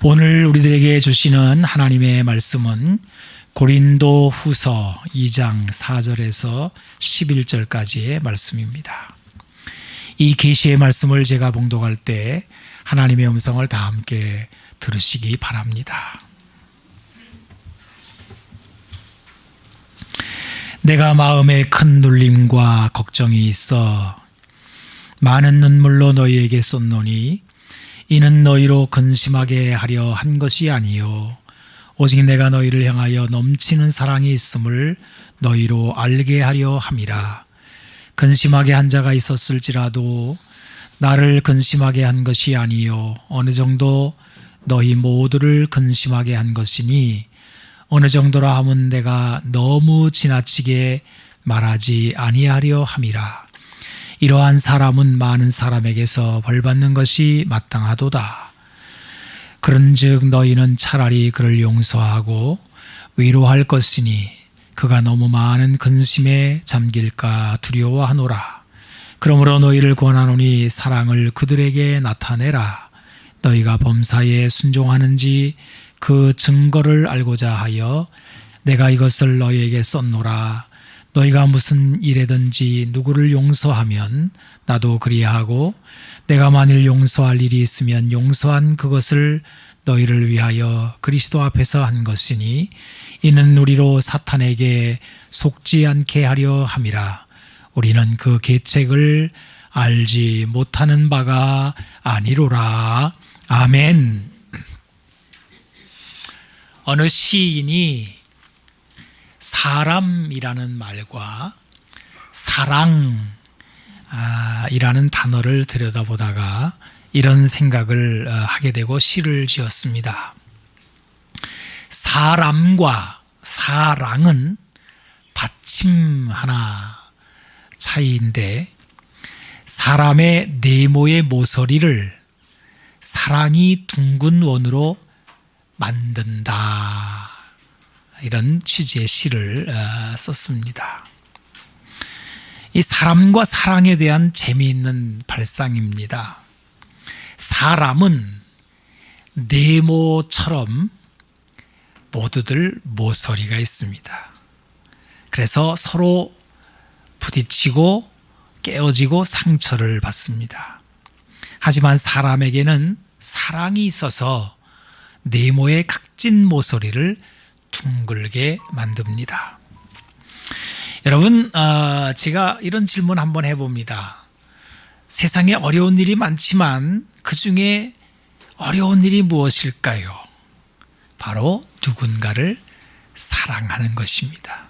오늘 우리들에게 주시는 하나님의 말씀은 고린도 후서 2장 4절에서 11절까지의 말씀입니다. 이 계시의 말씀을 제가 봉독할 때 하나님의 음성을 다 함께 들으시기 바랍니다. 내가 마음에 큰 눌림과 걱정이 있어 많은 눈물로 너희에게 쏟노니 이는 너희로 근심하게 하려 한 것이 아니요 오직 내가 너희를 향하여 넘치는 사랑이 있음을 너희로 알게 하려 함이라. 근심하게 한 자가 있었을지라도 나를 근심하게 한 것이 아니요 어느 정도 너희 모두를 근심하게 한 것이니 어느 정도라 하면 내가 너무 지나치게 말하지 아니하려 함이라. 이러한 사람은 많은 사람에게서 벌받는 것이 마땅하도다. 그런즉 너희는 차라리 그를 용서하고 위로할 것이니 그가 너무 많은 근심에 잠길까 두려워하노라. 그러므로 너희를 권하노니 사랑을 그들에게 나타내라. 너희가 범사에 순종하는지 그 증거를 알고자 하여 내가 이것을 너희에게 썼노라. 너희가 무슨 일에든지 누구를 용서하면 나도 그리하고 내가 만일 용서할 일이 있으면 용서한 그것을 너희를 위하여 그리스도 앞에서 한 것이니 이는 우리로 사탄에게 속지 않게 하려 함이라. 우리는 그 계책을 알지 못하는 바가 아니로라. 아멘. 어느 시인이 사람이라는 말과 사랑이라는 단어를 들여다보다가 이런 생각을 하게 되고 시를 지었습니다. 사람과 사랑은 받침 하나 차이인데 사람의 네모의 모서리를 사랑이 둥근 원으로 만든다. 이런 취지의 시를 썼습니다. 이 사람과 사랑에 대한 재미있는 발상입니다. 사람은 네모처럼 모두들 모서리가 있습니다. 그래서 서로 부딪히고 깨어지고 상처를 받습니다. 하지만 사람에게는 사랑이 있어서 네모의 각진 모서리를 둥글게 만듭니다. 여러분, 제가 이런 질문 한번 해봅니다. 세상에 어려운 일이 많지만 그 중에 어려운 일이 무엇일까요? 바로 누군가를 사랑하는 것입니다.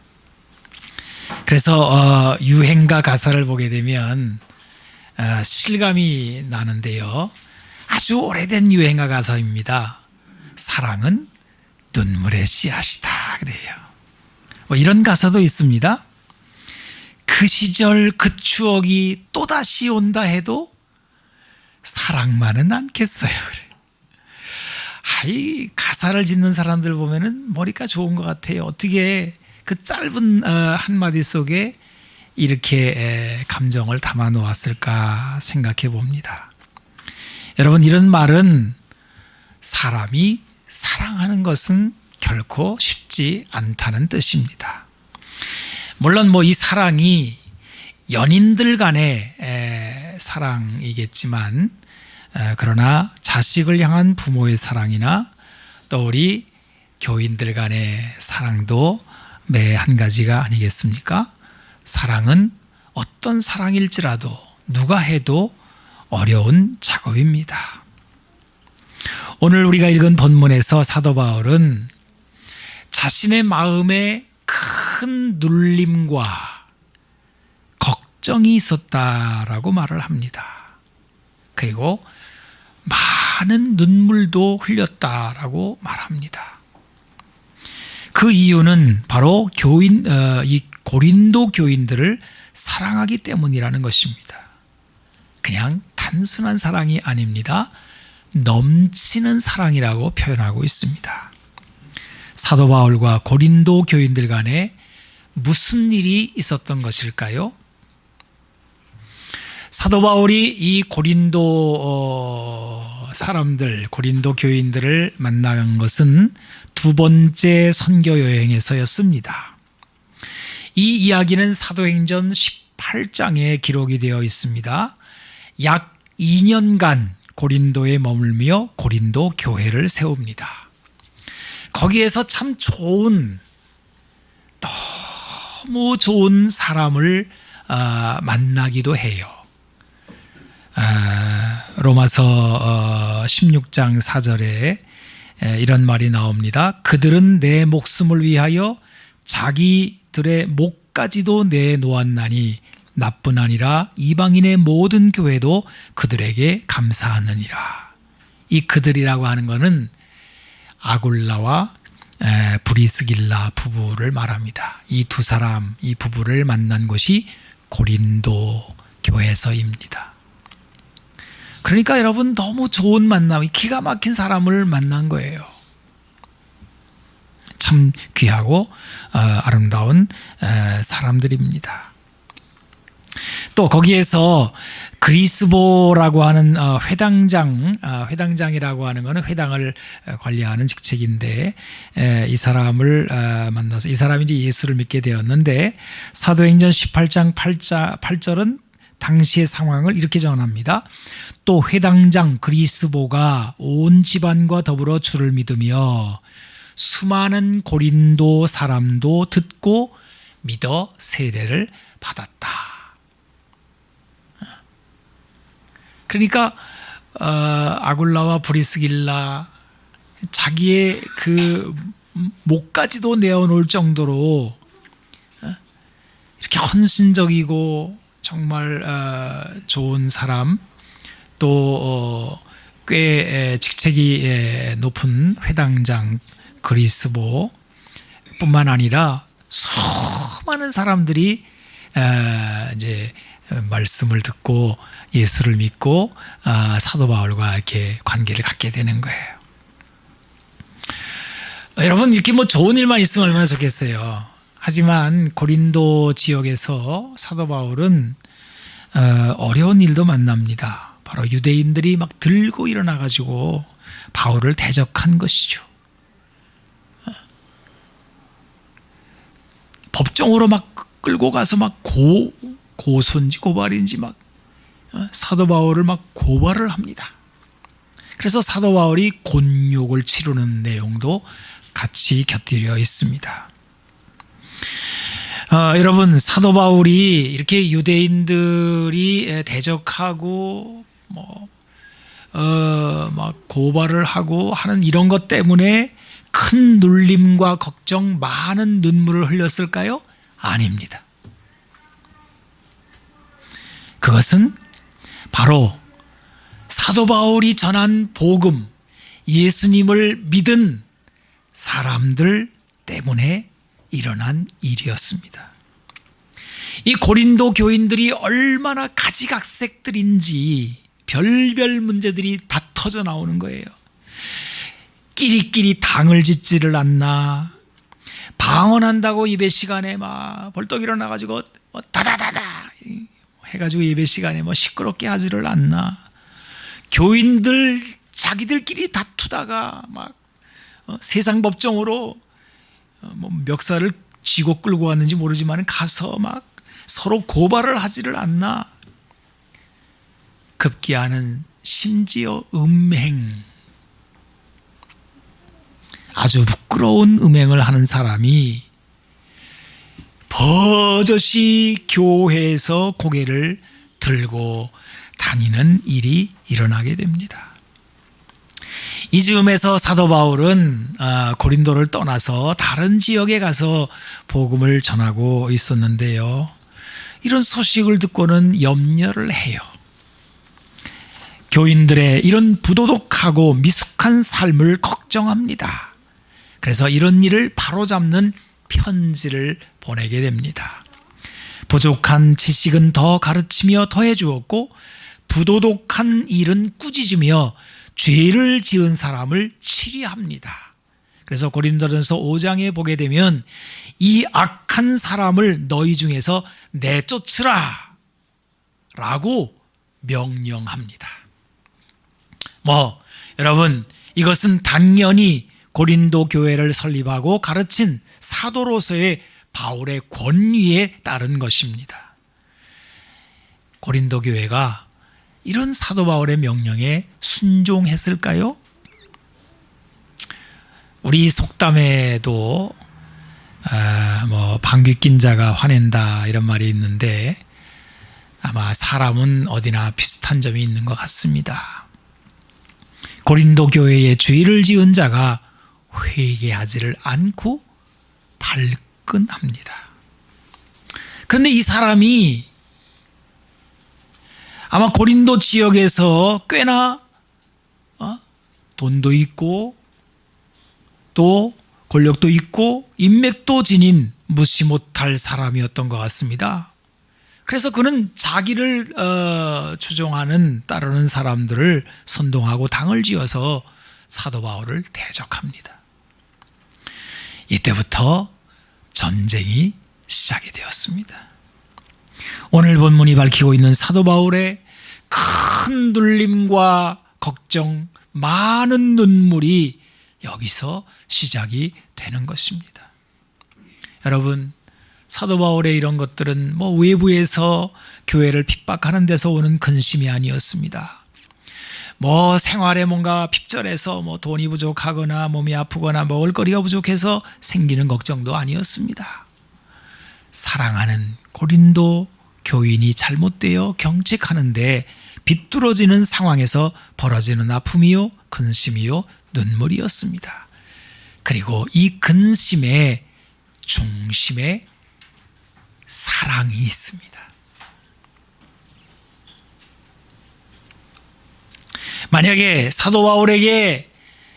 그래서 유행가 가사를 보게 되면 실감이 나는데요. 아주 오래된 유행가 가사입니다. 사랑은 눈물의 씨앗이다 그래요. 이런 가사도 있습니다. 그 시절 그 추억이 또다시 온다 해도 사랑만은 않겠어요. 이 가사를 짓는 사람들 보면은 머리가 좋은 것 같아요. 어떻게 그 짧은 한마디 속에 이렇게 감정을 담아 놓았을까 생각해 봅니다. 여러분, 이런 말은 사람이 사랑하는 것은 결코 쉽지 않다는 뜻입니다. 물론 이 사랑이 연인들 간의 사랑이겠지만 그러나 자식을 향한 부모의 사랑이나 또 우리 교인들 간의 사랑도 매 한 가지가 아니겠습니까? 사랑은 어떤 사랑일지라도 누가 해도 어려운 작업입니다. 오늘 우리가 읽은 본문에서 사도 바울은 자신의 마음에 큰 눌림과 걱정이 있었다라고 말을 합니다. 그리고 많은 눈물도 흘렸다라고 말합니다. 그 이유는 바로 이 고린도 교인들을 사랑하기 때문이라는 것입니다. 그냥 단순한 사랑이 아닙니다. 넘치는 사랑이라고 표현하고 있습니다. 사도 바울과 고린도 교인들 간에 무슨 일이 있었던 것일까요? 사도 바울이 이 고린도 사람들, 고린도 교인들을 만난 것은 두 번째 선교 여행에서였습니다. 이 이야기는 사도행전 18장에 기록이 되어 있습니다. 약 2년간 고린도에 머물며 고린도 교회를 세웁니다. 거기에서 참 너무 좋은 사람을 만나기도 해요. 로마서 16장 4절에 이런 말이 나옵니다. 그들은 내 목숨을 위하여 자기들의 목까지도 내놓았나니 나뿐 아니라 이방인의 모든 교회도 그들에게 감사하느니라. 이 그들이라고 하는 것은 아굴라와 브리스길라 부부를 말합니다. 이 두 사람, 이 부부를 만난 곳이 고린도 교회에서입니다. 그러니까 여러분, 너무 좋은 만남, 기가 막힌 사람을 만난 거예요. 참 귀하고 아름다운 사람들입니다. 또 거기에서 그리스보라고 하는 회당장이라고 하는 것은 회당을 관리하는 직책인데, 이 사람을 만나서 이 사람이 이제 예수를 믿게 되었는데, 사도행전 18장 8절은 당시의 상황을 이렇게 전합니다. 또 회당장 그리스보가 온 집안과 더불어 주를 믿으며 수많은 고린도 사람도 듣고 믿어 세례를 받았다. 그러니까 아굴라와 브리스길라, 자기의 그 목까지도 내어놓을 정도로 이렇게 헌신적이고 정말 좋은 사람, 또 꽤 직책이 높은 회당장 그리스보 뿐만 아니라 수많은 사람들이 이제 말씀을 듣고 예수를 믿고 사도 바울과 이렇게 관계를 갖게 되는 거예요. 여러분, 이렇게 뭐 좋은 일만 있으면 얼마나 좋겠어요. 하지만 고린도 지역에서 사도 바울은 어려운 일도 만납니다. 바로 유대인들이 막 들고 일어나 가지고 바울을 대적한 것이죠. 법정으로 막 끌고 가서 막 고소인지 고발인지 막 사도 바울을 막 고발을 합니다. 그래서 사도 바울이 곤욕을 치르는 내용도 같이 곁들여 있습니다. 여러분, 사도 바울이 이렇게 유대인들이 대적하고 막 고발을 하고 하는 이런 것 때문에 큰 눌림과 걱정, 많은 눈물을 흘렸을까요? 아닙니다. 그것은 바로 사도 바울이 전한 복음, 예수님을 믿은 사람들 때문에 일어난 일이었습니다. 이 고린도 교인들이 얼마나 가지각색들인지 별별 문제들이 다 터져 나오는 거예요. 끼리끼리 당을 짓지를 않나, 방언한다고 예배 시간에 막 벌떡 일어나가지고 다다다다 해가지고 예배 시간에 시끄럽게 하지를 않나, 교인들 자기들끼리 다투다가 막 세상 법정으로 멱살을 쥐고 끌고 왔는지 모르지만 가서 막 서로 고발을 하지를 않나, 급기야는 심지어 음행, 아주 부끄러운 음행을 하는 사람이 버젓이 교회에서 고개를 들고 다니는 일이 일어나게 됩니다. 이 즈음에서 사도 바울은 고린도를 떠나서 다른 지역에 가서 복음을 전하고 있었는데요, 이런 소식을 듣고는 염려를 해요. 교인들의 이런 부도덕하고 미숙한 삶을 걱정합니다. 그래서 이런 일을 바로잡는 편지를 보내게 됩니다. 부족한 지식은 더 가르치며 더해 주었고 부도덕한 일은 꾸짖으며 죄를 지은 사람을 치리합니다. 그래서 고린도전서 5장에 보게 되면 이 악한 사람을 너희 중에서 내쫓으라 라고 명령합니다. 여러분, 이것은 당연히 고린도 교회를 설립하고 가르친 사도로서의 바울의 권위에 따른 것입니다. 고린도 교회가 이런 사도 바울의 명령에 순종했을까요? 우리 속담에도 방귀 낀 자가 화낸다 이런 말이 있는데 아마 사람은 어디나 비슷한 점이 있는 것 같습니다. 고린도 교회에 죄를 지은 자가 회개하지를 않고 발끈합니다. 그런데 이 사람이 아마 고린도 지역에서 꽤나 돈도 있고 또 권력도 있고 인맥도 지닌 무시 못할 사람이었던 것 같습니다. 그래서 그는 자기를 추종하는 따르는 사람들을 선동하고 당을 지어서 사도 바울을 대적합니다. 이때부터 전쟁이 시작이 되었습니다. 오늘 본문이 밝히고 있는 사도 바울의 큰 눌림과 걱정, 많은 눈물이 여기서 시작이 되는 것입니다. 여러분, 사도 바울의 이런 것들은 외부에서 교회를 핍박하는 데서 오는 근심이 아니었습니다. 생활에 뭔가 핍절해서 돈이 부족하거나 몸이 아프거나 먹을거리가 부족해서 생기는 걱정도 아니었습니다. 사랑하는 고린도 교인이 잘못되어 경책하는데 비뚤어지는 상황에서 벌어지는 아픔이요, 근심이요, 눈물이었습니다. 그리고 이 근심의 중심에 사랑이 있습니다. 만약에 사도 바울에게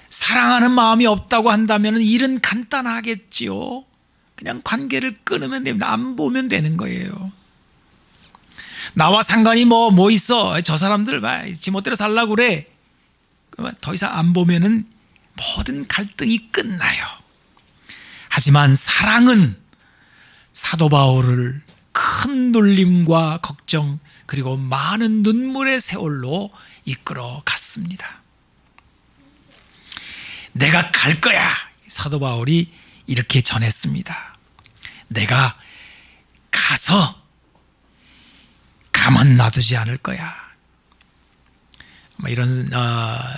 사랑하는 마음이 없다고 한다면 일은 간단하겠지요. 그냥 관계를 끊으면 됩니다. 안 보면 되는 거예요. 나와 상관이 뭐 있어. 저 사람들 지멋대로 살라고 그래. 더 이상 안 보면은 모든 갈등이 끝나요. 하지만 사랑은 사도 바울을 큰 눌림과 걱정 그리고 많은 눈물의 세월로 이끌어 갔습니다. 내가 갈 거야. 사도 바울이 이렇게 전했습니다. 내가 가서 가만 놔두지 않을 거야. 이런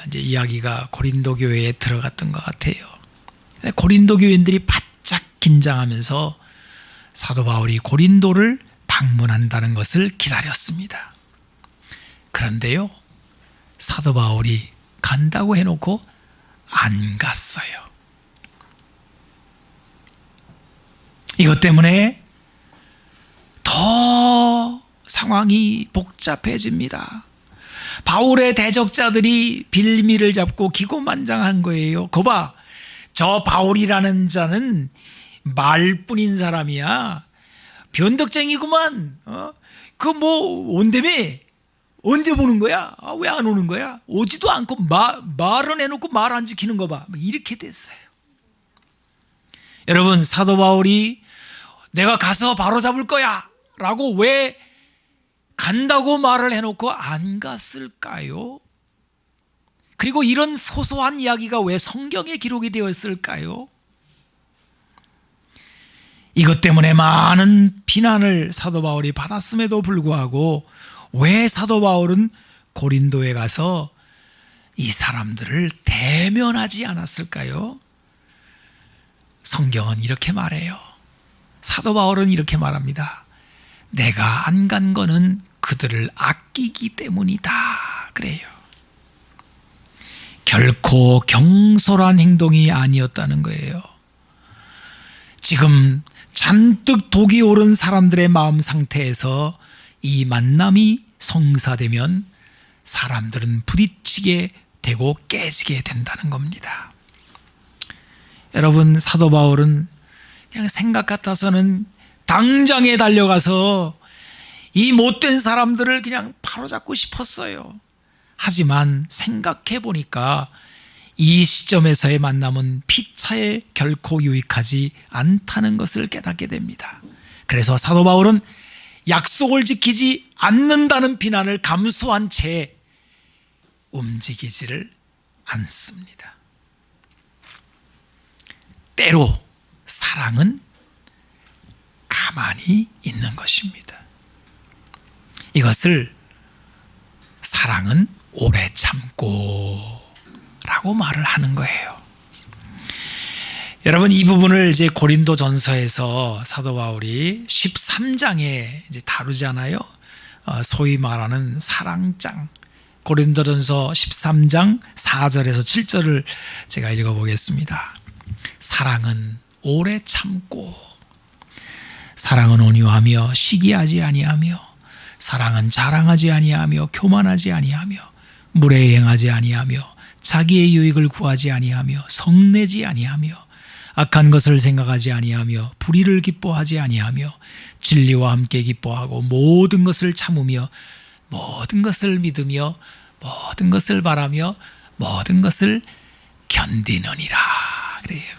이제 이야기가 고린도 교회에 들어갔던 것 같아요. 고린도 교인들이 바짝 긴장하면서 사도 바울이 고린도를 방문한다는 것을 기다렸습니다. 그런데요, 사도 바울이 간다고 해놓고 안 갔어요. 이것 때문에 더 상황이 복잡해집니다. 바울의 대적자들이 빌미를 잡고 기고만장한 거예요. 거봐, 저 바울이라는 자는 말뿐인 사람이야. 변덕쟁이구만. 온다며? 언제 보는 거야? 왜 안 오는 거야? 오지도 않고 말은 해놓고 말 안 지키는 거 봐. 이렇게 됐어요. 여러분, 사도 바울이 내가 가서 바로 잡을 거야 라고 왜 간다고 말을 해놓고 안 갔을까요? 그리고 이런 소소한 이야기가 왜 성경에 기록이 되어 있을까요? 이것 때문에 많은 비난을 사도 바울이 받았음에도 불구하고 왜 사도 바울은 고린도에 가서 이 사람들을 대면하지 않았을까요? 성경은 이렇게 말해요. 사도 바울은 이렇게 말합니다. 내가 안 간 거는 그들을 아끼기 때문이다. 그래요. 결코 경솔한 행동이 아니었다는 거예요. 지금 잔뜩 독이 오른 사람들의 마음 상태에서 이 만남이 성사되면 사람들은 부딪히게 되고 깨지게 된다는 겁니다. 여러분, 사도 바울은 그냥 생각 같아서는 당장에 달려가서 이 못된 사람들을 그냥 바로잡고 싶었어요. 하지만 생각해 보니까 이 시점에서의 만남은 피차에 결코 유익하지 않다는 것을 깨닫게 됩니다. 그래서 사도 바울은 약속을 지키지 않는다는 비난을 감수한 채 움직이지를 않습니다. 때로 사랑은 가만히 있는 것입니다. 이것을 사랑은 오래 참고 라고 말을 하는 거예요. 여러분, 이 부분을 이제 고린도 전서에서 사도 바울이 13장에 이제 다루잖아요. 소위 말하는 사랑장. 고린도전서 13장 4절에서 7절을 제가 읽어보겠습니다. 사랑은 오래 참고, 사랑은 온유하며 시기하지 아니하며, 사랑은 자랑하지 아니하며 교만하지 아니하며, 물에 행하지 아니하며, 자기의 유익을 구하지 아니하며, 성내지 아니하며, 악한 것을 생각하지 아니하며, 불의를 기뻐하지 아니하며, 진리와 함께 기뻐하고, 모든 것을 참으며, 모든 것을 믿으며, 모든 것을 바라며, 모든 것을 견디느니라. 그래요.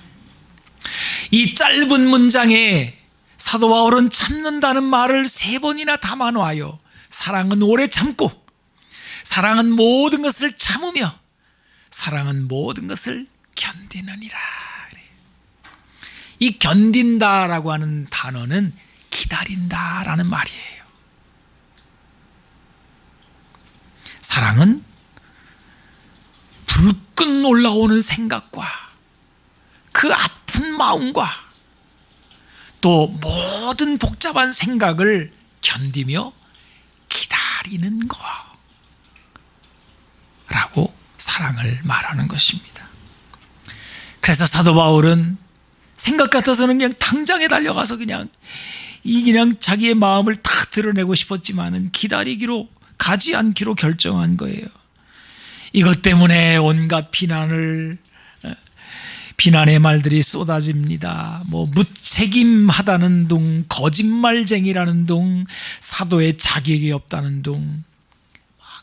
이 짧은 문장에 사도 바울은 참는다는 말을 3번이나 담아놓아요. 사랑은 오래 참고, 사랑은 모든 것을 참으며, 사랑은 모든 것을 견디느니라. 이 견딘다라고 하는 단어는 기다린다라는 말이에요. 사랑은 불끈 올라오는 생각과 그 아픈 마음과 또 모든 복잡한 생각을 견디며 기다리는 거라고 사랑을 말하는 것입니다. 그래서 사도 바울은 생각 같아서는 그냥 당장에 달려가서 그냥 자기의 마음을 다 드러내고 싶었지만은 기다리기로, 가지 않기로 결정한 거예요. 이것 때문에 온갖 비난의 말들이 쏟아집니다. 무책임하다는 둥, 거짓말쟁이라는 둥, 사도의 자격이 없다는 둥,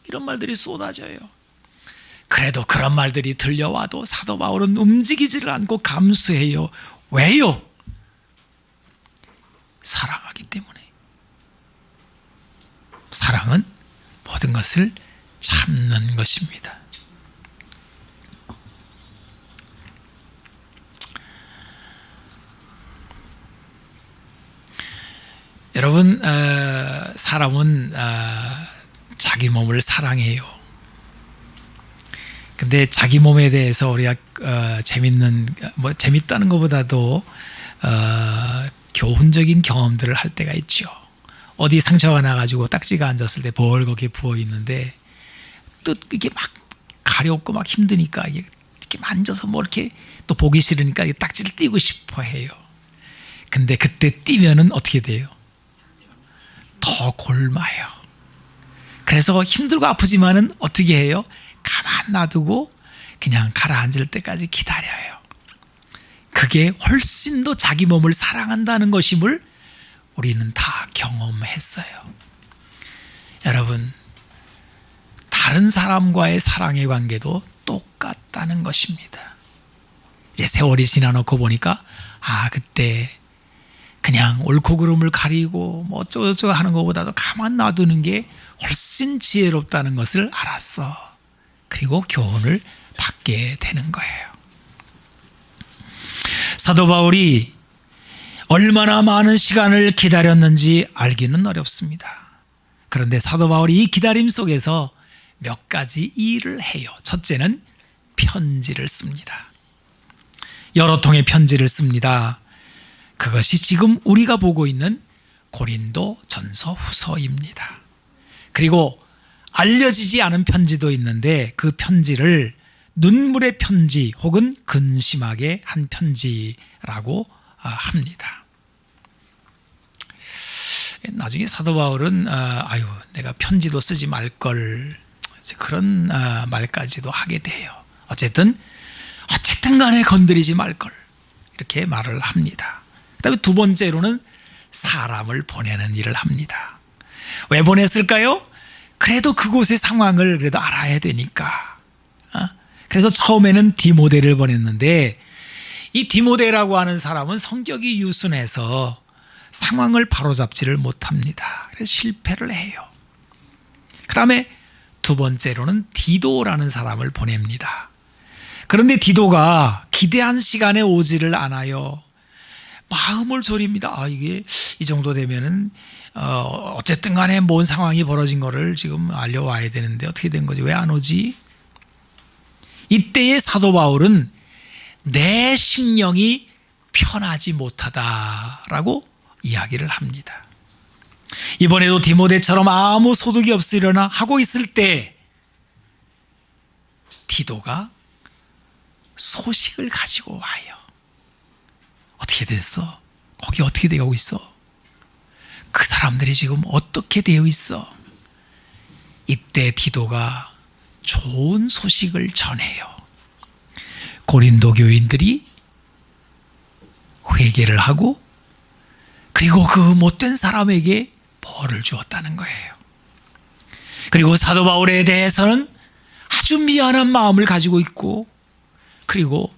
이런 말들이 쏟아져요. 그래도 그런 말들이 들려와도 사도 바울은 움직이지를 않고 감수해요. 왜요? 사랑하기 때문에. 사랑은 모든 것을 참는 것입니다. 여러분, 사람은 자기 몸을 사랑해요. 근데 자기 몸에 대해서 우리가 재밌다는 것보다도 교훈적인 경험들을 할 때가 있죠. 어디 상처가 나가지고 딱지가 앉았을 때 벌겋게 부어 있는데 또 이게 막 가렵고 막 힘드니까 이렇게 만져서 이렇게 또 보기 싫으니까 딱지를 띄고 싶어 해요. 근데 그때 띄면은 어떻게 돼요? 더 골마요. 그래서 힘들고 아프지만은 어떻게 해요? 가만 놔두고 그냥 가라앉을 때까지 기다려요. 그게 훨씬 더 자기 몸을 사랑한다는 것임을 우리는 다 경험했어요. 여러분, 다른 사람과의 사랑의 관계도 똑같다는 것입니다. 이제 세월이 지나놓고 보니까 그때 그냥 옳고 그름을 가리고 어쩌고저쩌고 하는 것보다도 가만 놔두는 게 훨씬 지혜롭다는 것을 알았어. 그리고 교훈을 받게 되는 거예요. 사도 바울이 얼마나 많은 시간을 기다렸는지 알기는 어렵습니다. 그런데 사도 바울이 이 기다림 속에서 몇 가지 일을 해요. 첫째는 편지를 씁니다. 여러 통의 편지를 씁니다. 그것이 지금 우리가 보고 있는 고린도 전서 후서입니다. 그리고 알려지지 않은 편지도 있는데 그 편지를 눈물의 편지 혹은 근심하게 한 편지라고 합니다. 나중에 사도 바울은 내가 편지도 쓰지 말걸, 그런 말까지도 하게 돼요. 어쨌든 간에 건드리지 말걸, 이렇게 말을 합니다. 그 다음에 두 번째로는 사람을 보내는 일을 합니다. 왜 보냈을까요? 그래도 그곳의 상황을 그래도 알아야 되니까. 그래서 처음에는 디모데를 보냈는데 이 디모데라고 하는 사람은 성격이 유순해서 상황을 바로잡지를 못합니다. 그래서 실패를 해요. 그 다음에 두 번째로는 디도라는 사람을 보냅니다. 그런데 디도가 기대한 시간에 오지를 않아요. 마음을 졸입니다. 이게 이 정도 되면은 어쨌든 간에 뭔 상황이 벌어진 거를 지금 알려와야 되는데 어떻게 된 거지? 왜 안 오지? 이때의 사도 바울은 내 심령이 편하지 못하다라고 이야기를 합니다. 이번에도 디모데처럼 아무 소득이 없으려나 하고 있을 때 디도가 소식을 가지고 와요. 어떻게 됐어? 거기 어떻게 되고 있어? 그 사람들이 지금 어떻게 되어 있어? 이때 디도가 좋은 소식을 전해요. 고린도 교인들이 회개를 하고 그리고 그 못된 사람에게 벌을 주었다는 거예요. 그리고 사도 바울에 대해서는 아주 미안한 마음을 가지고 있고 그리고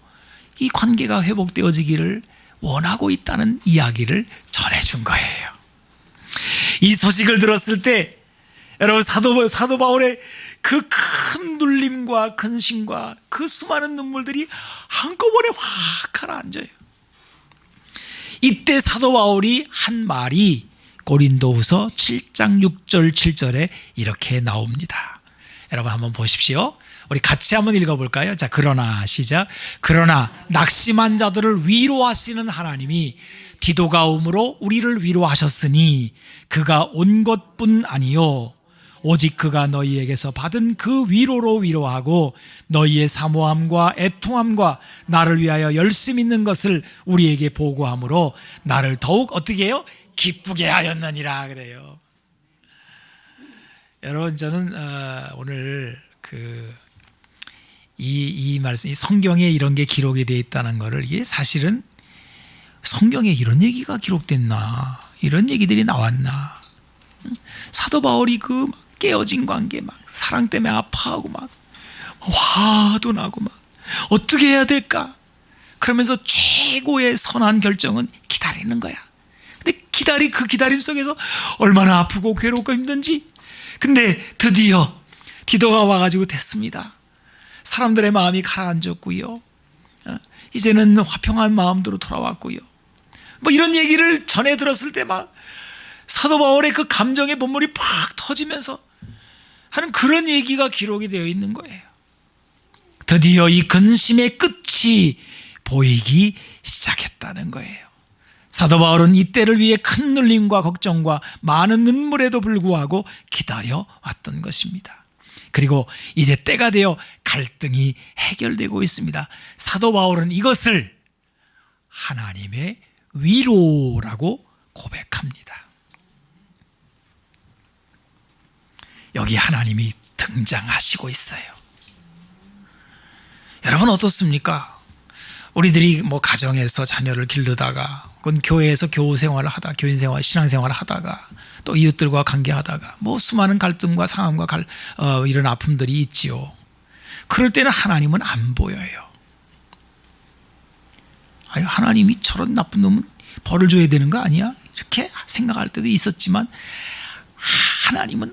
이 관계가 회복되어지기를 원하고 있다는 이야기를 전해준 거예요. 이 소식을 들었을 때 여러분 사도 바울의 그 큰 눌림과 근심과 그 수많은 눈물들이 한꺼번에 확 가라앉아요. 이때 사도 바울이 한 말이 고린도후서 7장 6절 7절에 이렇게 나옵니다. 여러분 한번 보십시오. 우리 같이 한번 읽어볼까요? 자, 그러나 시작. 그러나 낙심한 자들을 위로하시는 하나님이 디도가 오므로 우리를 위로하셨으니 그가 온 것뿐 아니요 오직 그가 너희에게서 받은 그 위로로 위로하고 너희의 사모함과 애통함과 나를 위하여 열심 있는 것을 우리에게 보고함으로 나를 더욱 어떻게 해요? 기쁘게 하였느니라 그래요. 여러분 저는 오늘 이 말씀, 이 성경에 이런 게 기록이 되어 있다는 것을 이게 사실은 성경에 이런 얘기가 기록됐나? 이런 얘기들이 나왔나? 사도 바울이 그 깨어진 관계 막 사랑 때문에 아파하고 막 화도 나고 막 어떻게 해야 될까? 그러면서 최고의 선한 결정은 기다리는 거야. 근데 그 기다림 속에서 얼마나 아프고 괴롭고 힘든지. 근데 드디어 디도가 와가지고 됐습니다. 사람들의 마음이 가라앉았고요. 이제는 화평한 마음으로 돌아왔고요. 뭐 이런 얘기를 전해 들었을 때 막 사도 바울의 그 감정의 본물이 팍 터지면서 하는 그런 얘기가 기록이 되어 있는 거예요. 드디어 이 근심의 끝이 보이기 시작했다는 거예요. 사도 바울은 이때를 위해 큰 눌림과 걱정과 많은 눈물에도 불구하고 기다려왔던 것입니다. 그리고 이제 때가 되어 갈등이 해결되고 있습니다. 사도 바울은 이것을 하나님의 위로라고 고백합니다. 여기 하나님이 등장하시고 있어요. 여러분 어떻습니까? 우리들이 뭐 가정에서 자녀를 기르다가 혹은 교회에서 교우 생활을 하다, 교인 생활, 신앙 생활을 하다가 또 이웃들과 관계하다가 뭐 수많은 갈등과 상함과 이런 아픔들이 있지요. 그럴 때는 하나님은 안 보여요. 하나님이 저런 나쁜 놈은 벌을 줘야 되는 거 아니야? 이렇게 생각할 때도 있었지만 하나님은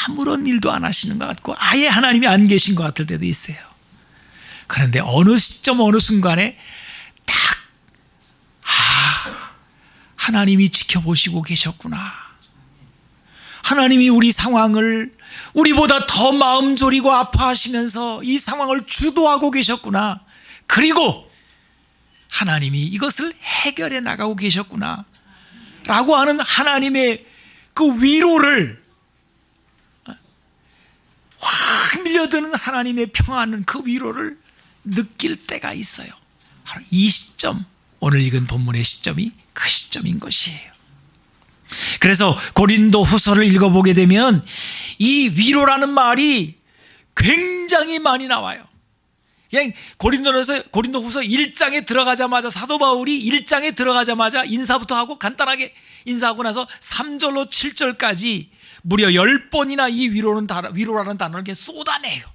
아무런 일도 안 하시는 것 같고 아예 하나님이 안 계신 것 같을 때도 있어요. 그런데 어느 시점 어느 순간에 딱 하나님이 지켜보시고 계셨구나. 하나님이 우리 상황을 우리보다 더 마음 졸이고 아파하시면서 이 상황을 주도하고 계셨구나. 그리고 하나님이 이것을 해결해 나가고 계셨구나 라고 하는 하나님의 그 위로를 확 밀려드는 하나님의 평안은 그 위로를 느낄 때가 있어요. 바로 이 시점, 오늘 읽은 본문의 시점이 그 시점인 것이에요. 그래서 고린도 후서를 읽어보게 되면 이 위로라는 말이 굉장히 많이 나와요. 그냥 고린도 후서 1장에 들어가자마자 사도 바울이 1장에 들어가자마자 인사부터 하고 간단하게 인사하고 나서 3절로 7절까지 무려 10번이나 이 위로라는 단어를 이렇게 쏟아내요.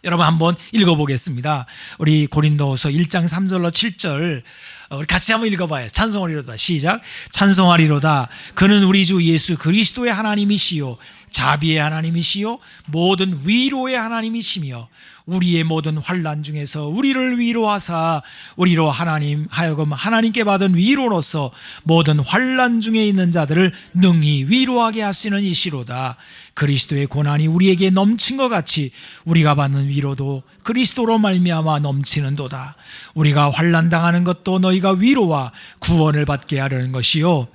여러분 한번 읽어보겠습니다. 우리 고린도후서 1장 3절로 7절 우리 같이 한번 읽어봐요. 찬송하리로다. 시작. 찬송하리로다. 그는 우리 주 예수 그리스도의 하나님이시요 자비의 하나님이시요 모든 위로의 하나님이시며 우리의 모든 환난 중에서 우리를 위로하사 우리로 하여금 하나님께 받은 위로로서 모든 환난 중에 있는 자들을 능히 위로하게 하시는 이시로다. 그리스도의 고난이 우리에게 넘친 것 같이 우리가 받는 위로도 그리스도로 말미암아 넘치는도다. 우리가 환난 당하는 것도 너희가 위로와 구원을 받게 하려는 것이요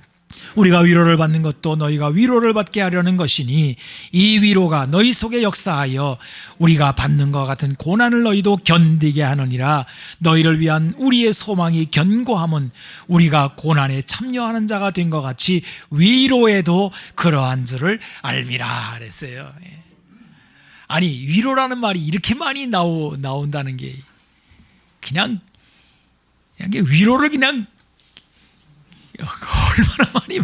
우리가 위로를 받는 것도 너희가 위로를 받게 하려는 것이니 이 위로가 너희 속에 역사하여 우리가 받는 것 같은 고난을 너희도 견디게 하느니라. 너희를 위한 우리의 소망이 견고함은 우리가 고난에 참여하는 자가 된 것 같이 위로에도 그러한 줄을 알미라 그랬어요. 아니 위로라는 말이 이렇게 많이 나온다는 게 그냥 위로를 그냥 얼마나 많이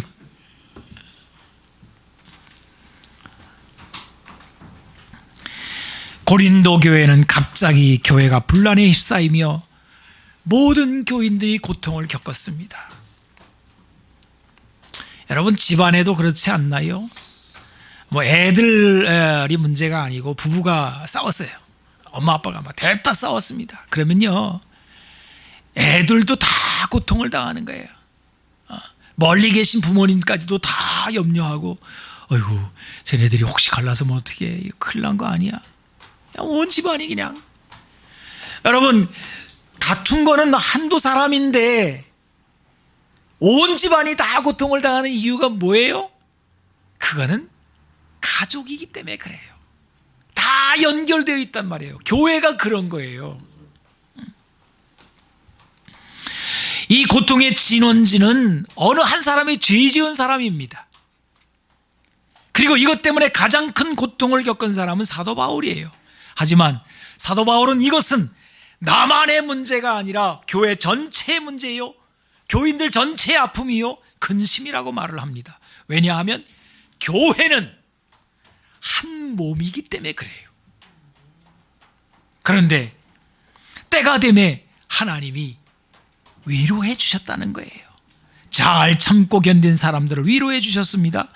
고린도 교회는 갑자기 교회가 분란에 휩싸이며 모든 교인들이 고통을 겪었습니다. 여러분 집안에도 그렇지 않나요? 뭐 애들이 문제가 아니고 부부가 싸웠어요. 엄마 아빠가 막 대다 싸웠습니다. 그러면요 애들도 다 고통을 당하는 거예요. 멀리 계신 부모님까지도 다 염려하고 어이구 쟤네들이 혹시 갈라서면 어떻게 큰일 난 거 아니야? 온 집안이 그냥 여러분 다툰 거는 한두 사람인데 온 집안이 다 고통을 당하는 이유가 뭐예요? 그거는 가족이기 때문에 그래요. 다 연결되어 있단 말이에요. 교회가 그런 거예요. 이 고통의 진원지는 어느 한 사람이 죄 지은 사람입니다. 그리고 이것 때문에 가장 큰 고통을 겪은 사람은 사도 바울이에요. 하지만 사도 바울은 이것은 나만의 문제가 아니라 교회 전체의 문제요 교인들 전체의 아픔이요 근심이라고 말을 합니다. 왜냐하면 교회는 한 몸이기 때문에 그래요. 그런데 때가 되매 하나님이 위로해 주셨다는 거예요. 잘 참고 견딘 사람들을 위로해 주셨습니다.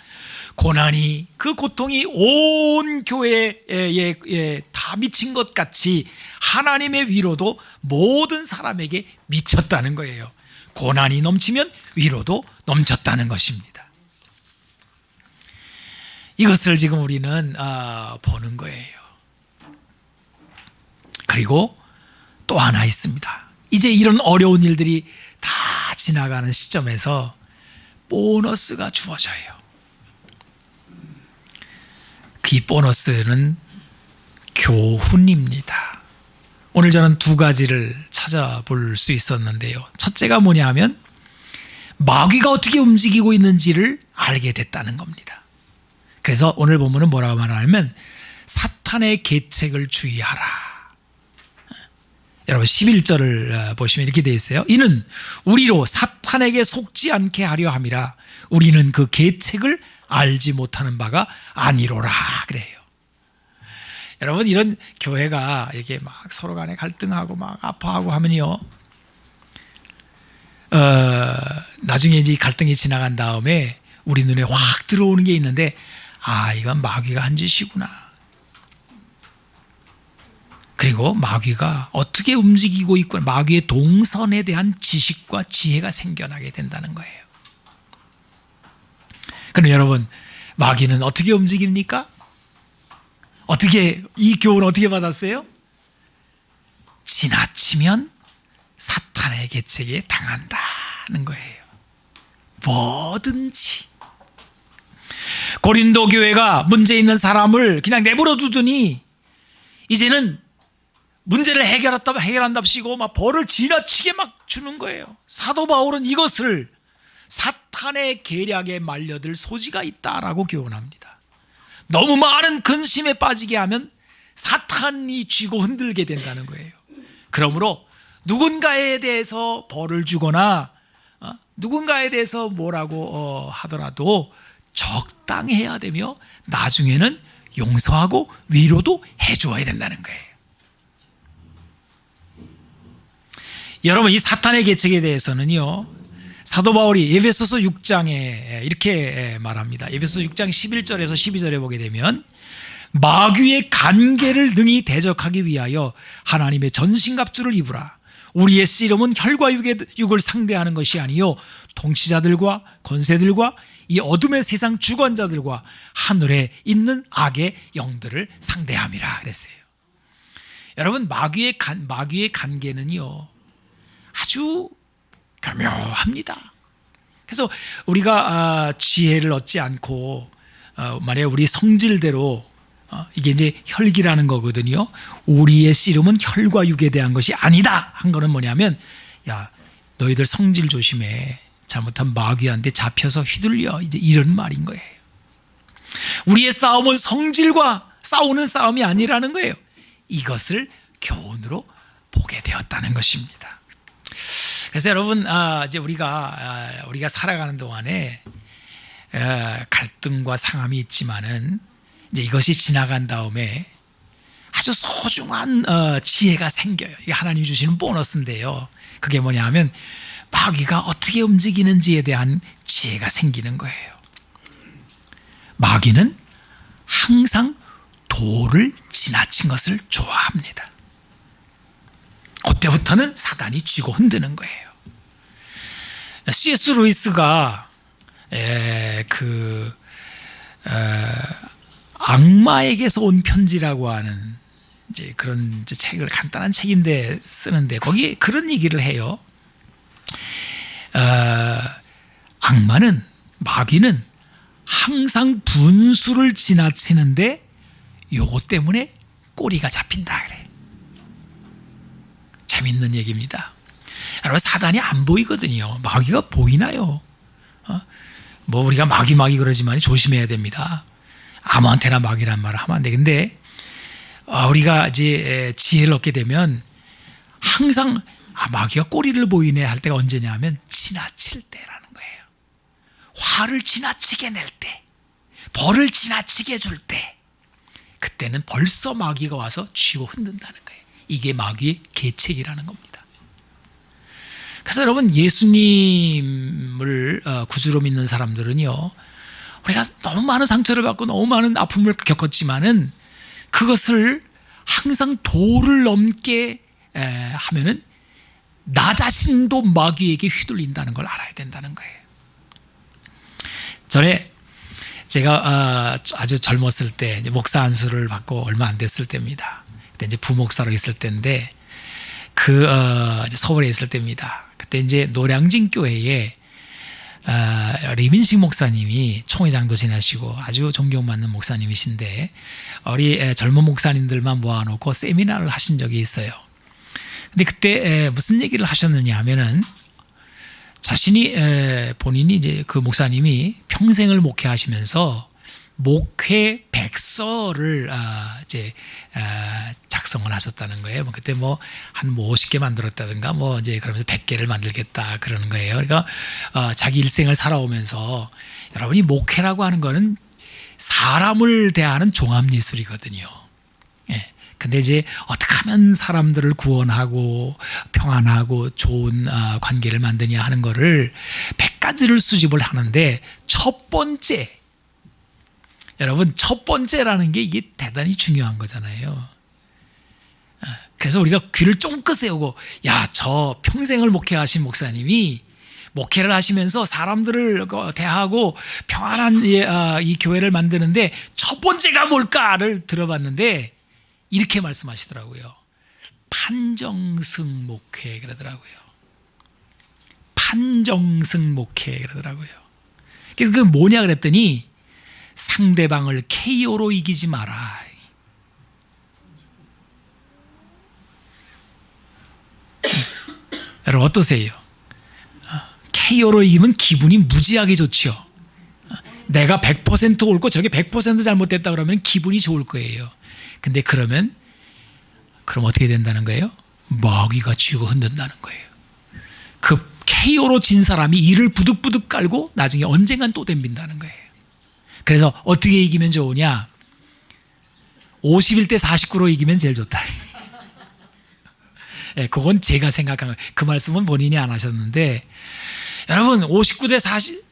고난이 그 고통이 온 교회에 다 미친 것 같이 하나님의 위로도 모든 사람에게 미쳤다는 거예요. 고난이 넘치면 위로도 넘쳤다는 것입니다. 이것을 지금 우리는 보는 거예요. 그리고 또 하나 있습니다. 이제 이런 어려운 일들이 다 지나가는 시점에서 보너스가 주어져요. 그 보너스는 교훈입니다. 오늘 저는 두 가지를 찾아볼 수 있었는데요. 첫째가 뭐냐 하면 마귀가 어떻게 움직이고 있는지를 알게 됐다는 겁니다. 그래서 오늘 본문은 뭐라고 말하냐면 사탄의 계책을 주의하라. 여러분 11절을 보시면 이렇게 되어 있어요. 이는 우리로 사탄에게 속지 않게 하려 함이라. 우리는 그 계책을 알지 못하는 바가 아니로라 그래요. 여러분 이런 교회가 이렇게 막 서로 간에 갈등하고 막 아파하고 하면요 나중에 이제 갈등이 지나간 다음에 우리 눈에 확 들어오는 게 있는데 이건 마귀가 한 짓이구나. 그리고 마귀가 어떻게 움직이고 있고 마귀의 동선에 대한 지식과 지혜가 생겨나게 된다는 거예요. 그럼 여러분 마귀는 어떻게 움직입니까? 이 교훈을 어떻게 받았어요? 지나치면 사탄의 계책에 당한다는 거예요. 뭐든지. 고린도 교회가 문제 있는 사람을 그냥 내버려 두더니 이제는 문제를 해결한답시고 막 벌을 지나치게 막 주는 거예요. 사도 바울은 이것을 사탄의 계략에 말려들 소지가 있다라고 교훈합니다. 너무 많은 근심에 빠지게 하면 사탄이 쥐고 흔들게 된다는 거예요. 그러므로 누군가에 대해서 벌을 주거나 누군가에 대해서 뭐라고 하더라도 적당해야 되며 나중에는 용서하고 위로도 해줘야 된다는 거예요. 여러분 이 사탄의 계책에 대해서는요 사도 바울이 에베소서 6장에 이렇게 말합니다. 에베소서 6장 11절에서 12절에 보게 되면 마귀의 간계를 능히 대적하기 위하여 하나님의 전신갑주를 입으라. 우리의 씨름은 혈과 육을 상대하는 것이 아니요 통치자들과 권세들과 이 어둠의 세상 주관자들과 하늘에 있는 악의 영들을 상대함이라 그랬어요. 여러분, 마귀의 간계는요 아주 교묘합니다. 그래서 우리가 지혜를 얻지 않고 만약 우리 성질대로 이게 이제 혈기라는 거거든요. 우리의 씨름은 혈과 육에 대한 것이 아니다 한 거는 뭐냐면, 야 너희들 성질 조심해. 잘못하면 마귀한테 잡혀서 휘둘려. 이제 이런 말인 거예요. 우리의 싸움은 성질과 싸우는 싸움이 아니라는 거예요. 이것을 교훈으로 보게 되었다는 것입니다. 그래서 여러분, 이제 우리가 살아가는 동안에 갈등과 상함이 있지만은 이제 이것이 지나간 다음에 아주 소중한 지혜가 생겨요. 이게 하나님이 주시는 보너스인데요. 그게 뭐냐면 마귀가 어떻게 움직이는지에 대한 지혜가 생기는 거예요. 마귀는 항상 도를 지나친 것을 좋아합니다. 그때부터는 사단이 쥐고 흔드는 거예요. C.S. 루이스가 악마에게서 온 편지라고 하는 이제 그런 이제 책을, 간단한 책인데 쓰는데 거기에 그런 얘기를 해요. 마귀는 항상 분수를 지나치는데 요거 때문에 꼬리가 잡힌다 그래. 재밌는 얘기입니다. 여러분, 사단이 안 보이거든요. 마귀가 보이나요? 뭐 우리가 마귀 그러지만 조심해야 됩니다. 아무한테나 마귀란 말을 하면 안 돼. 근데 우리가 이제 지혜를 얻게 되면 항상 마귀가 꼬리를 보이네 할 때가 언제냐 하면 지나칠 때라는 거예요. 화를 지나치게 낼 때, 벌을 지나치게 줄 때, 그때는 벌써 마귀가 와서 쥐고 흔든다는 거예요. 이게 마귀의 계책이라는 겁니다. 그래서 여러분, 예수님을 구주로 믿는 사람들은요, 우리가 너무 많은 상처를 받고 너무 많은 아픔을 겪었지만은 그것을 항상 도를 넘게 하면은 나 자신도 마귀에게 휘둘린다는 걸 알아야 된다는 거예요. 전에 제가 아주 젊었을 때 이제 목사 안수를 받고 얼마 안 됐을 때입니다. 그때 이제 부목사로 있을 때인데 이제 서울에 있을 때입니다. 그때 이제 노량진 교회에 리민식 목사님이 총회장도 지나시고 아주 존경받는 목사님이신데 우리 젊은 목사님들만 모아놓고 세미나를 하신 적이 있어요. 근데 그때 무슨 얘기를 하셨느냐 하면은 본인이 이제 그 목사님이 평생을 목회하시면서 목회 백서를 이제 작성을 하셨다는 거예요. 그때 한 50개 만들었다든가 이제 그러면서 100개를 만들겠다 그러는 거예요. 그러니까 자기 일생을 살아오면서 여러분이 목회라고 하는 거는 사람을 대하는 종합예술이거든요. 예. 근데 이제 어떻게 하면 사람들을 구원하고 평안하고 좋은 관계를 만드냐 하는 거를 100가지를 수집을 하는데 여러분, 첫 번째라는 게 이게 대단히 중요한 거잖아요. 그래서 우리가 귀를 쫑긋 세우고, 저 평생을 목회하신 목사님이 목회를 하시면서 사람들을 대하고 평안한 이 교회를 만드는데 첫 번째가 뭘까를 들어봤는데 이렇게 말씀하시더라고요. 판정승 목회 그러더라고요. 판정승 목회 그러더라고요. 그래서 그게 뭐냐 그랬더니 상대방을 KO로 이기지 마라. 여러분 어떠세요? KO로 이기면 기분이 무지하게 좋죠. 내가 100% 옳고 저게 100% 잘못됐다 그러면 기분이 좋을 거예요. 근데 그럼 어떻게 된다는 거예요? 마귀가 쥐고 흔든다는 거예요. 그 KO로 진 사람이 이를 부득부득 깔고 나중에 언젠간 또 덤빈다는 거예요. 그래서 어떻게 이기면 좋으냐? 51대 49로 이기면 제일 좋다. 그건 제가 생각한 거예요. 그 말씀은 본인이 안 하셨는데, 여러분 59대 40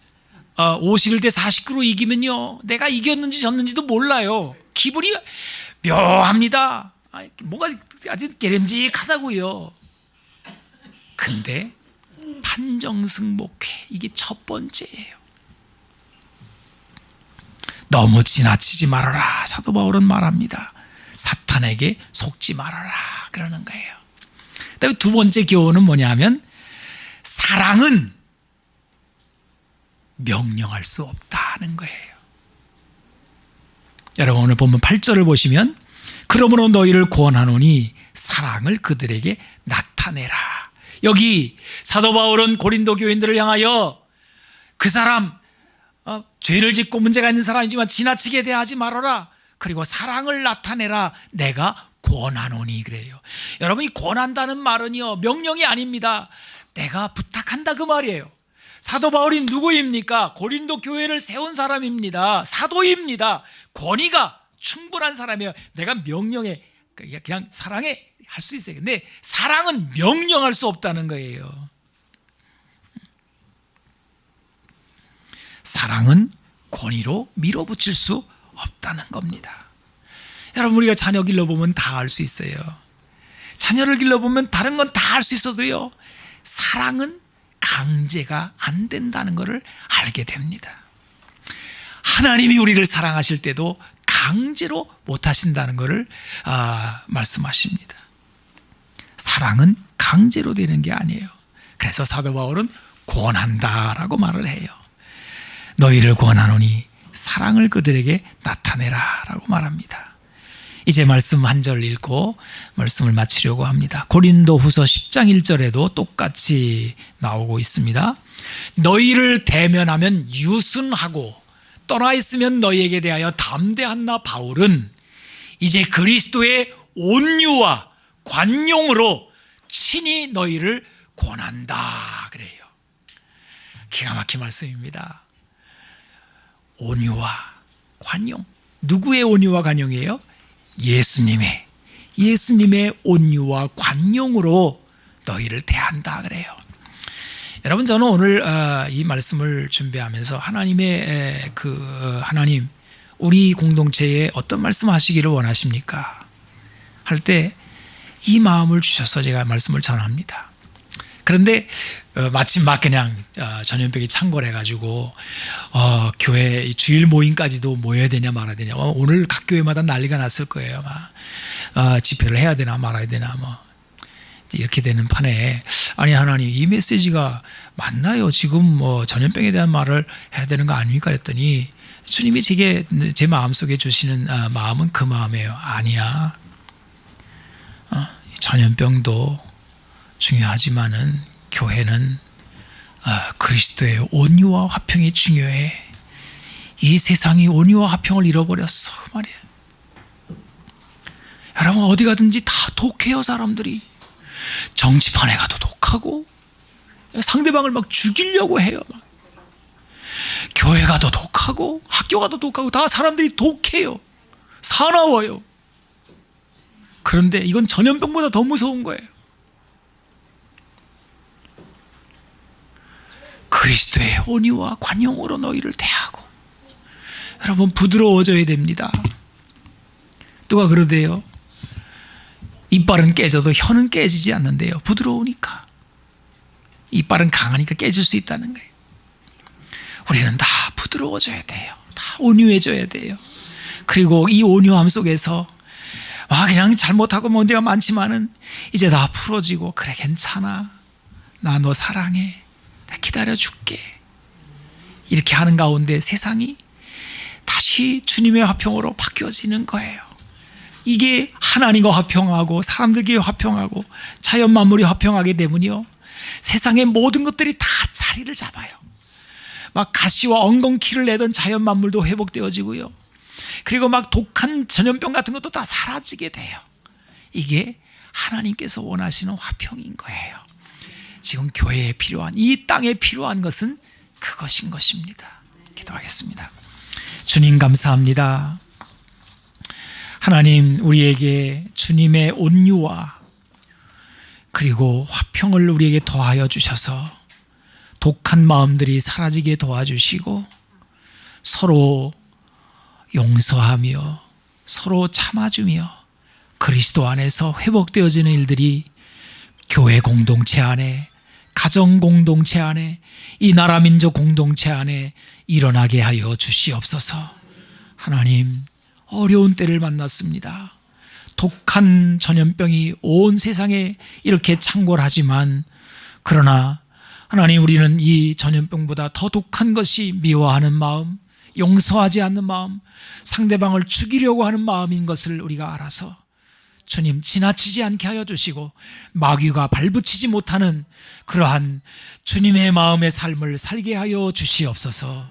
51대 49로 이기면요 내가 이겼는지 졌는지도 몰라요. 기분이 묘합니다. 뭐가 아주 깨름직하다고요. 근데 판정승복회 이게 첫 번째예요. 너무 지나치지 말아라. 사도 바울은 말합니다. 사탄에게 속지 말아라 그러는 거예요. 그다음에 두 번째 교훈은 뭐냐면 사랑은 명령할 수 없다는 거예요. 여러분 오늘 본문 8절을 보시면 그러므로 너희를 구원하노니 사랑을 그들에게 나타내라. 여기 사도 바울은 고린도 교인들을 향하여 그 사람 죄를 짓고 문제가 있는 사람이지만 지나치게 대하지 말아라. 그리고 사랑을 나타내라. 내가 권하노니 그래요. 여러분이 권한다는 말은요 명령이 아닙니다. 내가 부탁한다 그 말이에요. 사도 바울이 누구입니까? 고린도 교회를 세운 사람입니다. 사도입니다. 권위가 충분한 사람이에요. 내가 명령해 그냥 사랑해 할 수 있어요. 근데 사랑은 명령할 수 없다는 거예요. 사랑은 권위로 밀어붙일 수 없다는 겁니다. 여러분 우리가 자녀 길러보면 다 알 수 있어요. 자녀를 길러보면 다른 건 다 할 수 있어도요 사랑은 강제가 안 된다는 것을 알게 됩니다. 하나님이 우리를 사랑하실 때도 강제로 못 하신다는 것을 말씀하십니다. 사랑은 강제로 되는 게 아니에요. 그래서 사도 바울은 권한다라고 말을 해요. 너희를 권하노니 사랑을 그들에게 나타내라 라고 말합니다. 이제 말씀 한 절 읽고 말씀을 마치려고 합니다. 고린도 후서 10장 1절에도 똑같이 나오고 있습니다. 너희를 대면하면 유순하고 떠나 있으면 너희에게 대하여 담대한 나 바울은 이제 그리스도의 온유와 관용으로 친히 너희를 권한다 그래요. 기가 막힌 말씀입니다. 온유와 관용. 누구의 온유와 관용이에요? 예수님의 온유와 관용으로 너희를 대한다 그래요. 여러분 저는 오늘 이 말씀을 준비하면서 하나님 우리 공동체에 어떤 말씀하시기를 원하십니까? 할 때 이 마음을 주셔서 제가 말씀을 전합니다. 그런데 마침 막 그냥 전염병이 창궐해가지고 교회 주일 모임까지도 모여야 되냐 말아야 되냐 오늘 각 교회마다 난리가 났을 거예요. 막 집회를 해야 되나 말아야 되나 뭐 이렇게 되는 판에 아니 하나님 이 메시지가 맞나요? 지금 뭐 전염병에 대한 말을 해야 되는 거 아닙니까? 그랬더니 주님이 제 마음속에 주시는 마음은 그 마음이에요. 아니야. 전염병도 중요하지만은 교회는 그리스도의 온유와 화평이 중요해. 이 세상이 온유와 화평을 잃어버렸어 그 말이에요. 여러분 어디 가든지 다 독해요. 사람들이 정치판에 가도 독하고 상대방을 막 죽이려고 해요. 막. 교회 가도 독하고 학교 가도 독하고 다 사람들이 독해요. 사나워요. 그런데 이건 전염병보다 더 무서운 거예요. 그리스도의 온유와 관용으로 너희를 대하고. 여러분 부드러워져야 됩니다. 누가 그러대요? 이빨은 깨져도 혀는 깨지지 않는데요. 부드러우니까. 이빨은 강하니까 깨질 수 있다는 거예요. 우리는 다 부드러워져야 돼요. 다 온유해져야 돼요. 그리고 이 온유함 속에서 그냥 잘못하고 문제가 많지만은 이제 다 풀어지고 그래 괜찮아. 나 너 사랑해. 나 기다려줄게. 이렇게 하는 가운데 세상이 다시 주님의 화평으로 바뀌어지는 거예요. 이게 하나님과 화평하고 사람들끼리 화평하고 자연 만물이 화평하게 되면요 세상의 모든 것들이 다 자리를 잡아요. 막 가시와 엉겅퀴를 내던 자연 만물도 회복되어지고요. 그리고 막 독한 전염병 같은 것도 다 사라지게 돼요. 이게 하나님께서 원하시는 화평인 거예요. 지금 교회에 필요한 이 땅에 필요한 것은 그것인 것입니다. 기도하겠습니다. 주님 감사합니다. 하나님 우리에게 주님의 온유와 그리고 화평을 우리에게 더하여 주셔서 독한 마음들이 사라지게 도와주시고 서로 용서하며 서로 참아주며 그리스도 안에서 회복되어지는 일들이 교회 공동체 안에, 가정 공동체 안에, 이 나라 민족 공동체 안에 일어나게 하여 주시옵소서. 하나님, 어려운 때를 만났습니다. 독한 전염병이 온 세상에 이렇게 창궐하지만 그러나 하나님, 우리는 이 전염병보다 더 독한 것이 미워하는 마음, 용서하지 않는 마음, 상대방을 죽이려고 하는 마음인 것을 우리가 알아서 주님 지나치지 않게 하여 주시고 마귀가 발붙이지 못하는 그러한 주님의 마음의 삶을 살게 하여 주시옵소서.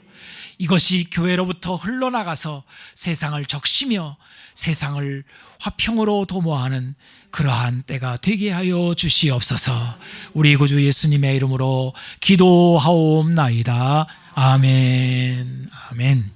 이것이 교회로부터 흘러나가서 세상을 적시며 세상을 화평으로 도모하는 그러한 때가 되게 하여 주시옵소서. 우리 구주 예수님의 이름으로 기도하옵나이다. 아멘. 아멘.